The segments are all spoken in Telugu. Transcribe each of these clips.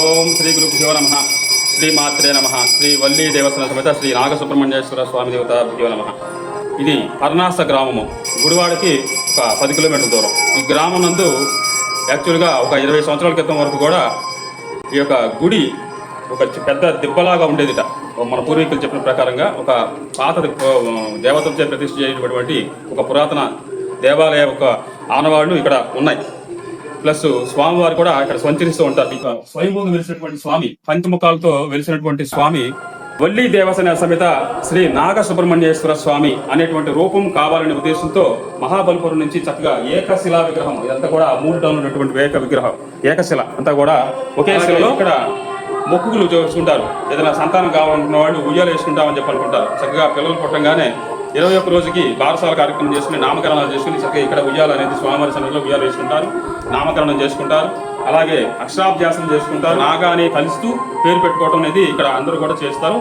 ఓం శ్రీ గురుభ్యో నమ. శ్రీ మాత్రే నమ. శ్రీ వల్లీ దేవస్థాన సమేత శ్రీ నాగసుబ్రహ్మణ్యేశ్వర స్వామి దేవతాభ్యో నమ. ఇది అర్నాస గ్రామము, గుడివాడకి ఒక 10 కిలోమీటర్ల దూరం. ఈ గ్రామం నందు యాక్చువల్గా ఒక 20 సంవత్సరాల క్రితం వరకు కూడా ఈ యొక్క గుడి ఒక పెద్ద దిబ్బలాగా ఉండేదిట. మన పూర్వీకులు చెప్పిన ప్రకారంగా ఒక పాత దేవతలచే ప్రతిష్ఠ చేయబడినటువంటి ఒక పురాతన దేవాలయ ఒక ఆనవాళ్లు ఇక్కడ ఉన్నాయి. ప్లస్ స్వామివారు కూడా ఇక్కడ సంచరిస్తూ ఉంటారు. ఇక స్వయంభూగా వెలిసినటువంటి స్వామి, పంచముఖాలతో వెలిసినటువంటి స్వామి వల్లీ దేవసేన సమేత శ్రీ నాగ సుబ్రహ్మణ్యేశ్వర స్వామి అనేటువంటి రూపం కావాలనే ఉద్దేశంతో మహాబలిపురం నుంచి చక్కగా ఏకశిలా విగ్రహం, ఇదంతా కూడా 3 టన్నులు ఉన్నటువంటి విగ్రహం, ఏకశిల అంతా కూడా ఒకే శిలలో ఇక్కడ మొక్కులు చేసుకుంటారు. ఏదైనా సంతానం కావాలనుకున్న వాళ్ళు ఉయ్యాలు వేసుకుంటామని చెప్పి అనుకుంటారు. చక్కగా పిల్లలు పుట్టంగానే 21 రోజుకి బారసాల కార్యక్రమం చేసుకుని నామకరణాలు చేసుకుని చక్కగా ఇక్కడ ఉయ్యాలు అనేది స్వామివారి సన్నిధిలో ఉయ్యాలు వేసుకుంటారు, నామకరణం చేసుకుంటారు. అలాగే అక్షరాభ్యాసం చేసుకుంటారు. నాగా అని కలుస్తూ పేరు పెట్టుకోవడం అనేది ఇక్కడ అందరూ కూడా చేస్తారు.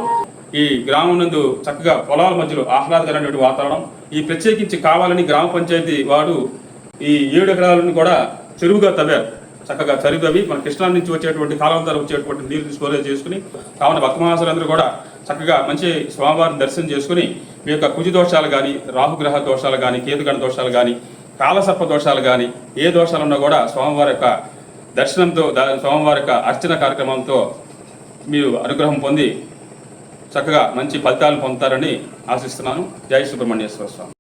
ఈ గ్రామం నందు చక్కగా పొలాల మధ్యలో ఆహ్లాదకరమైనటువంటి వాతావరణం. ఈ ప్రత్యేకించి కావాలని గ్రామ పంచాయతీ వాడు ఈ 7 ఎకరాలను కూడా చెరువుగా తవ్వారు. చక్కగా చరిదవి మన కృష్ణా నుంచి వచ్చేటువంటి కాలం ద్వారా వచ్చేటువంటి నీరు స్టోరేజ్ చేసుకుని కావున భక్త మహాశులందరూ కూడా చక్కగా మంచి స్వామివారిని దర్శనం చేసుకుని మీ యొక్క కుజ దోషాలు కానీ, రాహుగ్రహ దోషాలు కానీ, కేతుగణ దోషాలు కానీ, కాలసర్ప దోషాలు కానీ, ఏ దోషాలు ఉన్నా కూడా స్వామివారి యొక్క దర్శనంతో, స్వామివారి యొక్క అర్చన కార్యక్రమంతో మీరు అనుగ్రహం పొంది చక్కగా మంచి ఫలితాలను పొందుతారని ఆశిస్తున్నాను. జై సుబ్రహ్మణ్యేశ్వర స్వామి.